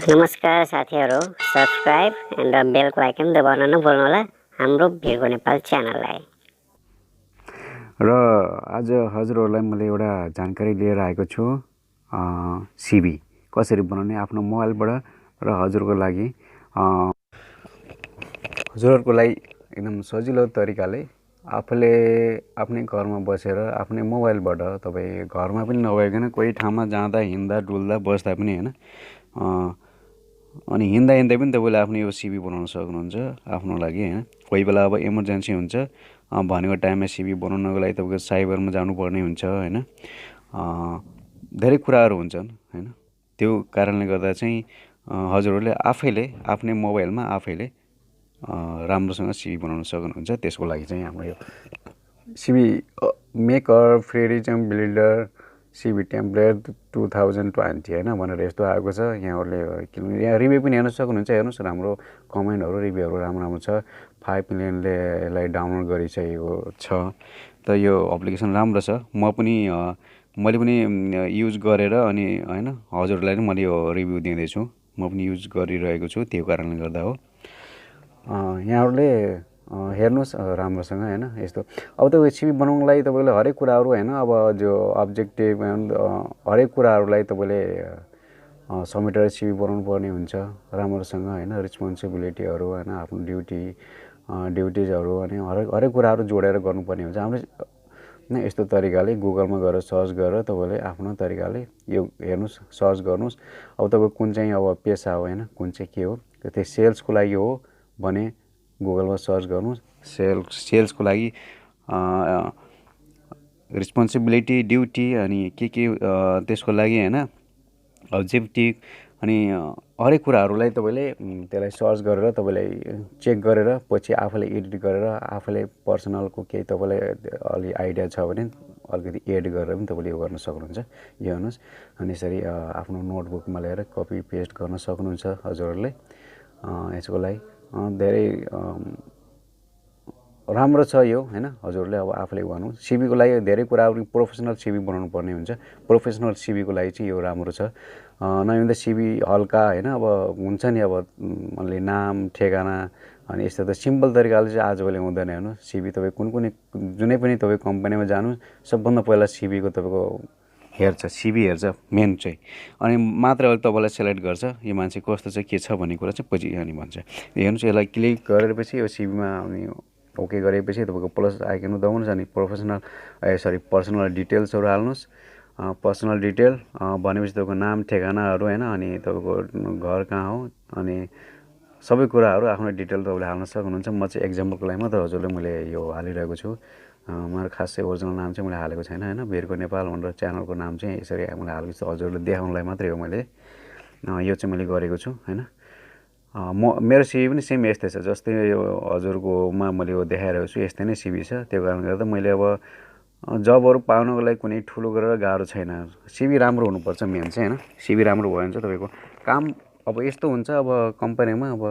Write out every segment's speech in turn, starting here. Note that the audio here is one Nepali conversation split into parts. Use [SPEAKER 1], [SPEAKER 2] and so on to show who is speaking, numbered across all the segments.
[SPEAKER 1] नमस्कार साथीहरु, सब्स्क्राइब एन्ड बेलको आइकन दबाउन नभुल्नुहोला हाम्रो भिरगो नेपाल च्यानललाई।
[SPEAKER 2] र आज हजुरहरूलाई मैले एउटा जानकारी लिएर आएको छु सिभी कसरी बनाउने आफ्नो मोबाइलबाट र हजुरहरूको लागि एकदम सजिलो तरिकाले आफूले आफ्नै घरमा बसेर आफ्नै मोबाइलबाट तपाई घरमा पनि नभइकन कोही ठाउँमा जाँदा हिँड्दा डुल्दा बस्दा पनि हैन अनि हिँड्दा पनि तपाईले आफ्नो यो सिभी बनाउन सक्नुहुन्छ आफ्नो लागि हैन। कोही बेला अब इमर्जेन्सी हुन्छ भनेको टाइममा सिभी बनाउनको लागि तपाईको साइबरमा जानुपर्ने हुन्छ हैन। धेरै कुराहरू हुन्छन् हैन। त्यो कारणले गर्दा चाहिँ हजुरहरूले आफैले आफ्नै मोबाइलमा आफैले राम्रोसँग सिभी बनाउन सक्नुहुन्छ। त्यसको लागि चाहिँ हाम्रो यो सिभी मेकर फ्रीरिजम बिल्डर सिभी टेम्प्लेट 2020 हैन भनेर यस्तो आएको छ। यहाँहरुले यहाँ रिभ्यू पनि हेर्न सक्नुहुन्छ। हेर्नुस् राम्रो कमेन्टहरु रिभ्यूहरु राम्रो छ। 5 मिलियनले यसलाई डाउनलोड गरिसकेको छ। त यो एप्लिकेसन राम्रो छ। मैले पनि युज गरेर अनि हैन हजुरलाई पनि मैले यो रिभ्यू दिँदै छु। म पनि युज गरिरहेको छु। त्यो कारणले गर्दा हो। यहाँहरुले हेर्नुस् राम्रोसँग हैन। यस्तो अब तपाईको सिभी बनाउनको लागि तपाईले हरेक कुराहरु हैन अब जो अब्जेक्टिभ एन्ड हरेक कुराहरुलाई तपाईले समेटेर सिभी बनाउनु पर्ने हुन्छ राम्रोसँग हैन। रिस्पोन्सिबिलिटीहरु हैन आफ्नो ड्युटिजहरु अनि हरेक कुराहरु जोडेर गर्नुपर्ने हुन्छ। हामीले यस्तो तरिकाले गुगलमा गएर सर्च गरेर तपाईले आफ्नो तरिकाले यो हेर्नुस् सर्च गर्नुस्। अब तपाईको कुन चाहिँ अब पेशा हो हैन कुन चाहिँ के हो त्यो सेल्सको लागि हो भने गुगलमा सर्च गर्नुस्। सेल्सको लागि रिस्पोन्सिबिलिटी ड्युटी अनि के त्यसको लागि हैन अब्जेक्टिभ अनि हरेक कुराहरुलाई तपाईले त्यसलाई सर्च गरेर तपाईले चेक गरेर पछि आफूले एडिट गरेर आफूले पर्सनलको केही तपाईलाई अलि आइडिया छ भने अलिकति एड गरेर पनि तपाईले यो गर्न सक्नुहुन्छ। यो हेर्नुस् अनि यसरी आफ्नो नोटबुकमा ल्याएर कपी पेस्ट गर्न सक्नुहुन्छ हजुरहरूले। यसको लागि धेरै राम्रो छ यो हैन। हजुरहरूले अब आफूले गर्नु सिभी को लागि धेरै कुराहरु प्रोफेसनल सिभी बनाउनु पर्ने हुन्छ। प्रोफेसनल सिभी को लागि चाहिँ यो राम्रो छ। नभए सिभी हल्का हैन अब हुन्छ नि अब अलि नाम ठेगाना अनि यस्तो त सिम्पल तरिकाले चाहिँ आजभोलि हुँदैन। हेर्नु सिभी तपाई कुनै जुनै पनि तपाई कम्पनीमा जानु सबभन्दा पहिला सिभी को तपाईको हेर्छ सिभी हेर्छ मेन चाहिँ अनि मात्र तपाईलाई सिलेक्ट गर्छ यो मान्छे कस्तो छ के छ भन्ने कुरा चाहिँ पछि अनि भन्छ। हेर्नुस् यसलाई क्लिक गरेपछि यो सिभीमा अनि ओके गरेपछि तपाईको प्लस आइकन दबाउनुस् अनि पर्सनल डिटेल्सहरु हाल्नुस्। पर्सनल डिटेल भनेपछि तपाईको नाम ठेगानाहरु हैन अनि तपाईको घर कहाँ हो अनि सबै कुराहरु आफ्नो डिटेल तपाईले हाल्न सक्नुहुन्छ। म चाहिँ एक्जाम्पलको लागि मात्र हजुरले मैले यो हालिरहेको छु। मेरो खासै ओरिजिनल नाम चाहिँ मैले हालेको छैन हैन। भिरगोनेपाल भनेर च्यानलको नाम चाहिँ यसरी मैले हालेको छु हजुरले देखाउनलाई मात्रै हो। मैले यो चाहिँ मैले गरेको छु हैन। मेरो सिभी पनि सेम यस्तै छ जस्तै यो हजुरकोमा मैले यो देखाइरहेको छु यस्तै नै सिभी छ। त्यो कारणले गर्दा मैले अब जबहरु पाउनको लागि कुनै ठुलो गरेर गाह्रो छैन। सिभी राम्रो हुनुपर्छ मेन चाहिँ हैन। सिभी राम्रो भयो भने चाहिँ तपाईको काम अब यस्तो हुन्छ अब कम्पनीमा अब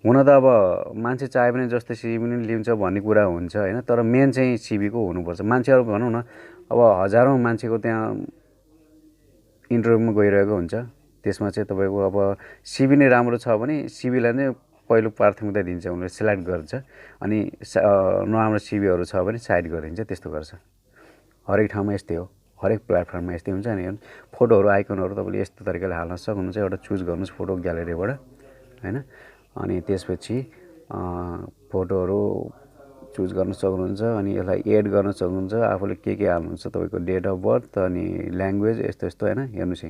[SPEAKER 2] हुन त अब मान्छे चाहे पनि जस्तै सिभी पनि लिन्छ भन्ने कुरा हुन्छ हैन। तर मेन चाहिँ सिभी को हुनुपर्छ। मान्छेहरु भनौं न अब हजारौं मान्छेको त्यहाँ इन्टरभ्युमा गइरहेको हुन्छ। त्यसमा चाहिँ तपाईको अब सिभी नै राम्रो छ भने सिभीलाई नै पहिलो प्राथमिकता दिन्छ उनीहरुले सिलेक्ट गर्छ अनि नराम्रो सिभीहरु छ भने साइड गरिन्छ। त्यस्तो गर्छ हरेक ठाउँमा यस्तै हो। हरेक प्लेटफर्ममा यस्तै हुन्छ अनि फोटोहरु आइकनहरु तपाईले यस्तो तरिकाले हाल्न सक्नुहुन्छ। एउटा चुज गर्नुस् फोटो ग्यालेरीबाट हैन अनि त्यसपछि फोटोहरु चुज गर्न सक्नुहुन्छ अनि यसलाई एड गर्न सक्नुहुन्छ। आफूले के हाल्नुहुन्छ तपाईको डेट अफ बर्थ अनि ल्याङ्ग्वेज यस्तो हैन। हेर्नुस्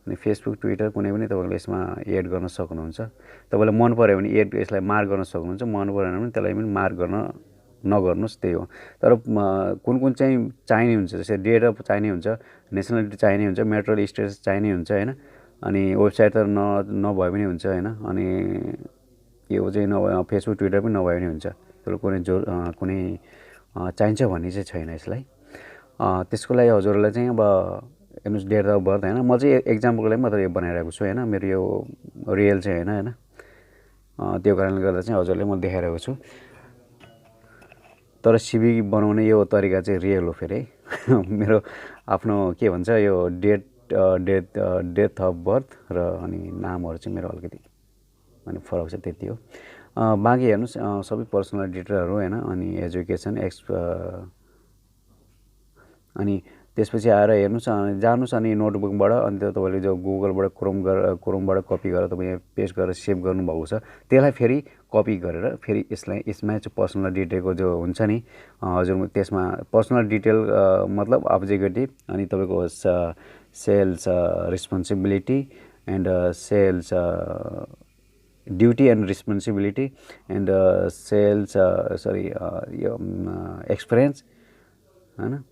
[SPEAKER 2] अनि फेसबुक ट्विटर कुनै पनि तपाईले यसमा एड गर्न सक्नुहुन्छ। तपाईलाई मन पर्यो भने एड यसलाई मार्क गर्न सक्नुहुन्छ। मन परेन भने त्यसलाई पनि मार्क गर्न नगर्नुस् त्यही हो। तर कुन चाहिँ चाहिने हुन्छ जस्तै डेट अफ चाहिने हुन्छ नेसनालिटी चाहिने हुन्छ मेट्रल स्टेटस चाहिने हुन्छ हैन अनि वेबसाइट त नभए पनि हुन्छ हैन अनि यो चाहिँ नभए फेसबुक ट्विटर पनि नभए पनि हुन्छ। तर कुनै चाहिन्छ भन्ने चाहिँ छैन यसलाई। त्यसको लागि हजुरलाई चाहिँ अब हेर्नुस् डेट अफ बर्थ हैन। म चाहिँ एक्जाम्पलको लागि मात्र यो बनाइरहेको छु हैन। मेरो यो रियल चाहिँ हैन। त्यो कारणले गर्दा चाहिँ हजुरले म देखाइरहेको छु। तर सिभी बनाउने यो तरिका चाहिँ रियल हो फेरि मेरो आफ्नो के भन्छ यो डेट डेट अफ बर्थ र अनि नामहरू चाहिँ मेरो अलिकति अनि फरक छ, त्यति हो। बाँकी हेर्नुहोस् सबै पर्सनल डिटेलहरू होइन, अनि एजुकेसन अनि त्यसपछि आएर हेर्नुहोस् जानुहोस् अनि नोटबुकबाट अनि त्यो तपाईँले जो गुगलबाट क्रोमबाट कपी गरेर तपाईँ यहाँ पेस्ट गरेर सेभ गर्नुभएको छ त्यसलाई फेरि कपी गरेर फेरि यसमा चाहिँ पर्सनल डिटेलको जो हुन्छ नि हजुर त्यसमा पर्सनल डिटेल मतलब अब्जेक्टिभ अनि तपाईँको sales responsibility and sales duty and responsibility and sales यो एक्सपिरियन्स होइन,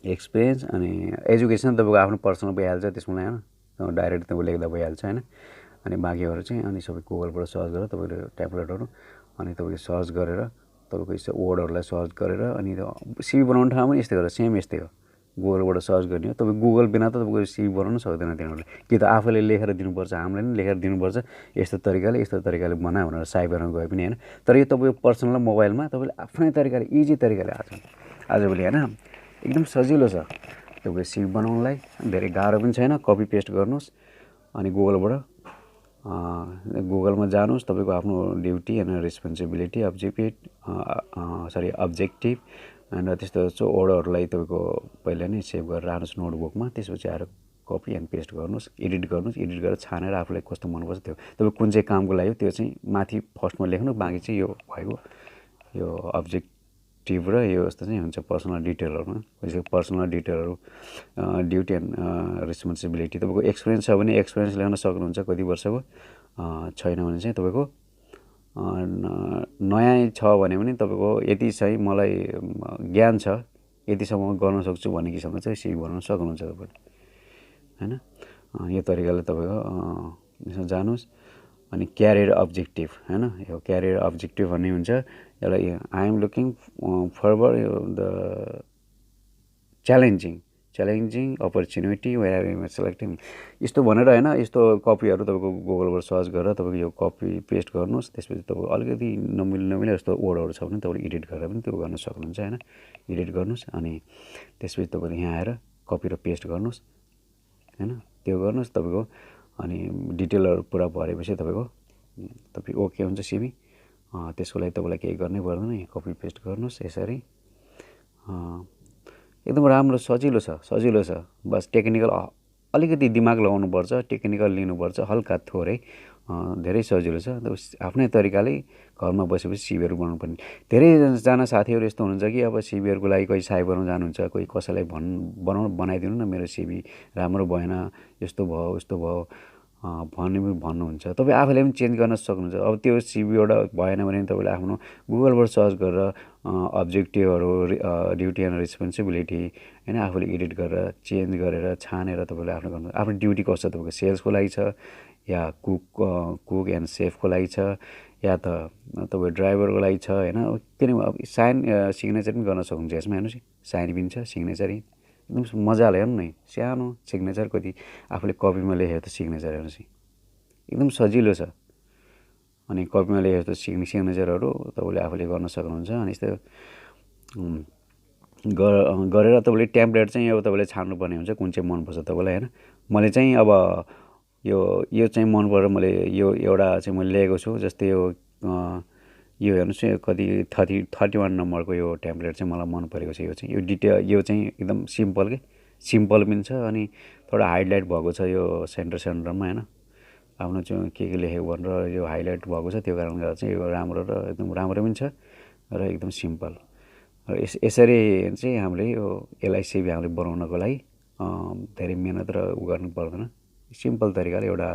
[SPEAKER 2] एक्सपिरियन्स अनि एजुकेसन तपाईँको आफ्नो पर्सनल भइहाल्छ त्यसमा होइन, डाइरेक्ट तपाईँ लेख्दा भइहाल्छ होइन। अनि बाँकीहरू चाहिँ अनि सबै गुगलबाट सर्च गरेर तपाईँले ट्याब्लेटहरू अनि तपाईँले सर्च गरेर तपाईँको यस्तो वर्डहरूलाई सर्च गरेर अनि सिभी बनाउने ठाउँमा पनि यस्तै गरेर सेम यस्तै हो, गुगलबाट सर्च गर्ने हो। तपाईँ गुगल बिना त तपाईँको सिभी बनाउनु सक्दैन तिनीहरूले, कि त आफूले लेखेर दिनुपर्छ, हामीले पनि लेखेर दिनुपर्छ यस्तो तरिकाले बना भनेर साइबरमा गए पनि होइन। तर यो तपाईँको पर्सनल मोबाइलमा तपाईँले आफ्नै तरिकाले इजी तरिकाले आजभोलि होइन एकदम सजिलो छ तपाईँले सिभी बनाउनलाई, धेरै गाह्रो पनि छैन। कपी पेस्ट गर्नुहोस् अनि गुगलमा जानुहोस्, तपाईँको आफ्नो duty and responsibility objective and त्यस्तो वर्डहरूलाई तपाईँको पहिला नै सेभ गरेर राख्नुहोस् नोटबुकमा। त्यसपछि आएर कपी एन्ड पेस्ट गर्नुहोस्, एडिट एडिट गरेर छानेर आफूलाई कस्तो मनपर्छ त्यो तपाईँ कुन चाहिँ कामको लागि त्यो चाहिँ माथि फर्स्टमा लेख्नु, बाँकी चाहिँ यो भएको यो अब्जेक्टिभ र यो यस्तो चाहिँ हुन्छ पर्सनल डिटेलहरूमा। पर्सनल डिटेलहरू ड्युटी एन्ड रेस्पोन्सिबिलिटी तपाईँको एक्सपिरियन्स छ भने एक्सपिरियन्स ल्याउन सक्नुहुन्छ कति वर्षको, छैन भने चाहिँ तपाईँको नयाँ छ भने पनि तपाईँको यति चाहिँ मलाई ज्ञान छ यतिसम्म गर्न सक्छु भन्ने किसिममा चाहिँ सिभी बनाउन सक्नुहुन्छ तपाईँले होइन। यो तरिकाले तपाईँको यसमा जानुहोस् अनि क्यारियर अब्जेक्टिभ होइन, यो क्यारियर अब्जेक्टिभ भन्ने हुन्छ यसलाई I am looking forward the challenging opportunity where I am selecting यस्तो भनेर होइन। यस्तो कपीहरू तपाईँको गुगलबाट सर्च गरेर तपाईँको यो कपी पेस्ट गर्नुहोस्। त्यसपछि तपाईँको अलिकति नमिल्ने यस्तो वर्डहरू छ भने तपाईँले एडिट गरेर पनि त्यो गर्न सक्नुहुन्छ होइन, एडिट गर्नुहोस् अनि त्यसपछि तपाईँले यहाँ आएर कपी र पेस्ट गर्नुहोस् होइन, त्यो गर्नुहोस् तपाईँको अनि डिटेलहरू पुरा भरेपछि तपाईँ ओके हुन्छ सिभी। त्यसको लागि तपाईँलाई केही गर्नै पर्दैन, कपी पेस्ट गर्नुहोस् यसरी। एकदम राम्रो सजिलो छ, बस टेक्निकल अलिकति दिमाग लगाउनुपर्छ, टेक्निकल लिनुपर्छ हल्का थोरै, धेरै सजिलो छ। आफ्नै तरिकाले घरमा बसेपछि सिभीहरू बनाउनुपर्ने। धेरैजना साथीहरू यस्तो हुनुहुन्छ कि अब सिभीहरूको लागि कोही साइबरमा जानुहुन्छ, कोही कसैलाई बनाइदिनु न मेरो सिभी राम्रो भएन यस्तो भयो उस्तो भयो भन्नुहुन्छ। तपाईँ आफैले पनि चेन्ज गर्न सक्नुहुन्छ। अब त्यो सिभी एउटा भएन भने तपाईँले आफ्नो गुगलबाट सर्च गरेर अब्जेक्टिभहरू ड्युटी एन्ड रेस्पोन्सिबिलिटी होइन आफूले एडिट गरेर चेन्ज गरेर छानेर तपाईँले आफ्नो ड्युटी कस्तो छ, तपाईँको सेल्सको लागि छ या कुक एन्ड सेफको लागि छ या त तपाईँ ड्राइभरको लागि छ होइन। किनभने अब साइन सिग्नेचर पनि गर्न सक्नुहुन्छ यसमा, हेर्नुहोस् साइन पनि छ सिग्नेचर एकदम मजाले हेर्नु न, सानो सिग्नेचर कति आफूले कपीमा लेखेको त सिग्नेचर हेर्नुहोस् एकदम सजिलो छ। अनि कपीमा लेखेको सिग्नेचरहरू तपाईँले आफूले गर्न सक्नुहुन्छ। अनि यस्तो गरेर तपाईँले टेम्प्लेट चाहिँ अब तपाईँले छान्नुपर्ने हुन्छ कुन चाहिँ मनपर्छ तपाईँलाई होइन। मैले चाहिँ अब यो चाहिँ मन परेर मैले यो एउटा चाहिँ मैले लिएको छु। जस्तै यो हेर्नुहोस् कति 31 नम्बरको यो टेम्प्लेट चाहिँ मलाई मन परेको छ। यो चाहिँ एकदम सिम्पल पनि छ अनि थोडा हाइलाइट भएको छ यो सेन्टरमा होइन। आफ्नो चाहिँ के लेखेको भनेर यो हाइलाइट भएको छ, त्यो कारणले गर्दा चाहिँ यो राम्रो र एकदम राम्रो पनि छ र एकदम सिम्पल। र यसरी चाहिँ हामीले यसलाई सिभी हामीले बनाउनको लागि धेरै मिहिनेत र गर्नु पर्दैन, सिम्पल तरिकाले एउटा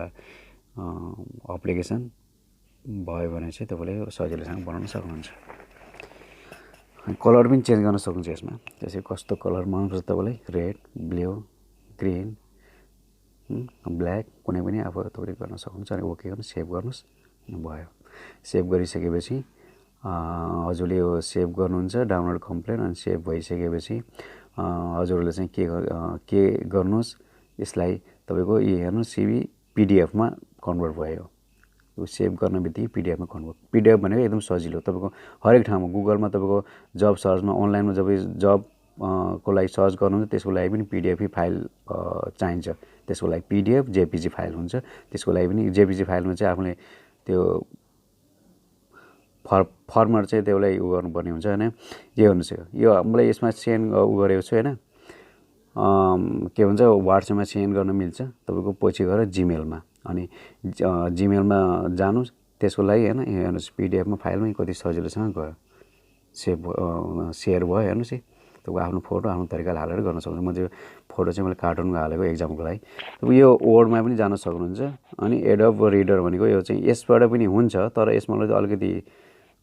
[SPEAKER 2] एप्लिकेसन भयो भने चाहिँ तपाईँले सजिलोसँग बनाउन सक्नुहुन्छ। कलर पनि चेन्ज गर्न सक्नुहुन्छ यसमा, त्यसै कस्तो कलर मनपर्छ तपाईँलाई रेड, ब्लू, ग्रिन, ब्ल्याक कुनै पनि अब तपाईँले गर्न सक्नुहुन्छ। अनि ओके गर्नु सेभ गर्नुहोस् भयो। सेभ गरिसकेपछि हजुरले यो सेभ गर्नुहुन्छ डाउनलोड कम्प्लेन अनि सेभ भइसकेपछि हजुरले चाहिँ के गर्नुहोस् यसलाई तपाईँको हेर्नुहोस् सिभी पिडिएफमा कन्भर्ट भयो। यो सेभ गर्न बित्तिकै पिडिएफमा कन्भर्ट, पिडिएफ भनेको एकदम सजिलो तपाईँको हरेक ठाउँमा गुगलमा तपाईँको जब सर्चमा अनलाइनमा जब जब को लागि सर्च गर्नुहुन्छ त्यसको लागि पनि पिडिएफ फाइल चाहिन्छ। त्यसको लागि पिडिएफ जेपिजी फाइल हुन्छ। त्यसको लागि पनि जेपिजी फाइलमा चाहिँ आफूले त्यो फर्मर चाहिँ त्यसलाई उ गर्नुपर्ने हुन्छ होइन। यो हेर्नुहोस् यो मलाई यसमा सेन्ड उ गरेको छु होइन। के भन्छ वाट्सएपमा सेन्ड गर्न मिल्छ तपाईँको पछि गएर जिमेलमा। अनि जिमेलमा जानुहोस् त्यसको लागि होइन। हेर्नुहोस् पिडिएफमा फाइलमै कति सजिलोसँग गयो सेयर भयो। हेर्नुहोस् है तपाईँको आफ्नो फोटो आफ्नो तरिकाले हालेर गर्न सक्नुहुन्छ। म चाहिँ फोटो चाहिँ मैले कार्टुनको हालेको एक्जामको लागि। तपाईँ यो वर्डमा पनि जान सक्नुहुन्छ। अनि एडोब रिडर भनेको यो चाहिँ यसबाट पनि हुन्छ तर यसमा अलिकति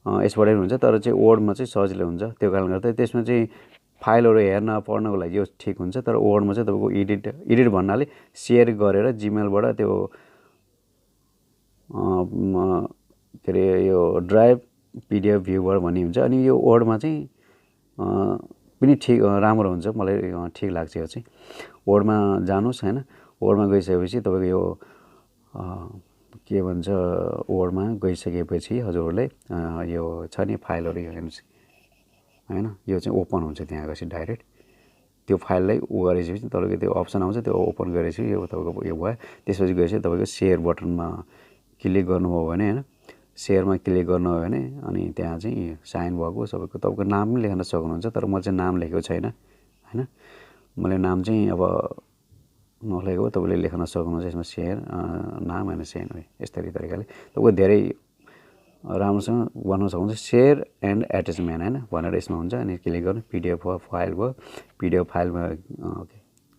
[SPEAKER 2] यसबाट पनि हुन्छ तर चाहिँ वर्डमा चाहिँ सजिलो हुन्छ। त्यो कारणले गर्दा त्यसमा चाहिँ फाइलहरू हेर्न पढ्नको लागि यो ठिक हुन्छ। तर वर्डमा चाहिँ तपाईँको एडिट भन्नाले सेयर गरेर जिमेलबाट त्यो के अरे यो ड्राइभ पिडिएफ भ्यूबाट भन्ने हुन्छ। अनि यो वर्डमा चाहिँ पनि ठिक राम्रो हुन्छ मलाई ठिक लाग्छ यो चाहिँ। वर्डमा जानुहोस् होइन। वर्डमा गइसकेपछि तपाईँको यो के भन्छ वर्डमा गइसकेपछि हजुरहरूले यो छ नि फाइलहरू हेर्नुहोस् होइन। यो चाहिँ ओपन हुन्छ त्यहाँ गएपछि डाइरेक्ट त्यो फाइललाई उ गरेपछि तपाईँको त्यो अप्सन आउँछ त्यो ओपन गरेपछि यो तपाईँको यो भयो। त्यसपछि गएपछि तपाईँको सेयर बटनमा क्लिक गर्नुभयो भने होइन सेयरमा क्लिक गर्नुभयो भने अनि त्यहाँ चाहिँ साइन भएको तपाईँको नाम पनि लेख्न सक्नुहुन्छ। तर म चाहिँ नाम लेखेको छैन होइन। मैले नाम चाहिँ अब नलेखेको तपाईँले लेख्न सक्नुहुन्छ यसमा सेयर नाम होइन सेयर हो यस्तै तरिकाले तपाईँको धेरै राम्रोसँग गर्न सक्नुहुन्छ। सेयर एन्ड एट्याचमेन्ट होइन भनेर यसमा हुन्छ। अनि क्लिक गर्नु पिडिएफ फाइल भयो। पिडिएफ फाइलमा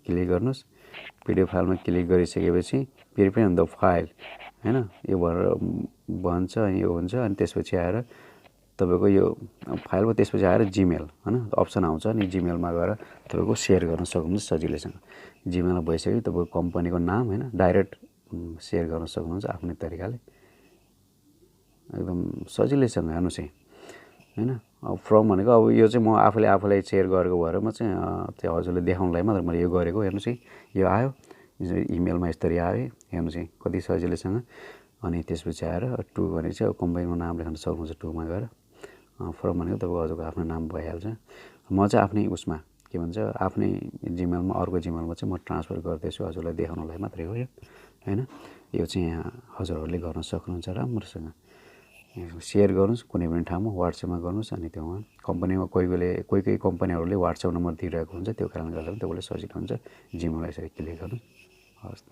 [SPEAKER 2] क्लिक गर्नुहोस्। पिडिएफ फाइलमा क्लिक गरिसकेपछि प्रिपेयर द फाइल होइन यो भएर भन्छ अनि यो हुन्छ। अनि त्यसपछि आएर तपाईँको यो फाइल भयो। त्यसपछि आएर जिमेल होइन अप्सन आउँछ। अनि जिमेलमा गएर तपाईँको सेयर गर्न सक्नुहुन्छ सजिलैसँग। जिमेलमा भइसक्यो तपाईँको कम्पनीको नाम होइन डाइरेक्ट सेयर गर्न सक्नुहुन्छ आफ्नै तरिकाले एकदम सजिलैसँग। हेर्नुहोस् है होइन। अब फ्रम भनेको अब यो चाहिँ म आफूलाई सेयर गरेको भएर म चाहिँ त्यो हजुरले देखाउनलाई मात्र मैले यो गरेको। हेर्नुहोस् है यो आयो इमेलमा यसरी आयो हेर्नुहोस् है कति सजिलैसँग। अनि त्यसपछि आएर टु भनेको चाहिँ कम्पनीको नाम लेख्न सक्नुहुन्छ टुमा गएर। फ्रम भनेको तपाईँको हजुरको आफ्नो नाम भइहाल्छ। म चाहिँ आफ्नै उसमा के भन्छ आफ्नै जिमेलमा अर्को जिमेलमा चाहिँ म ट्रान्सफर गर्दैछु हजुरलाई देखाउनलाई मात्रै हो यो होइन। यो चाहिँ यहाँ हजुरहरूले गर्न सक्नुहुन्छ राम्रोसँग। सेयर गर्नुहोस् कुनै पनि ठाउँमा वाट्सएपमा गर्नुहोस्। अनि त्योमा कम्पनीमा कोही कम्पनीहरूले वाट्सएप नम्बर दिइरहेको हुन्छ त्यो कारणले गर्दा पनि तपाईँलाई सजिलो हुन्छ। जिमेलमा यसरी क्लिक गर्नु हवस्।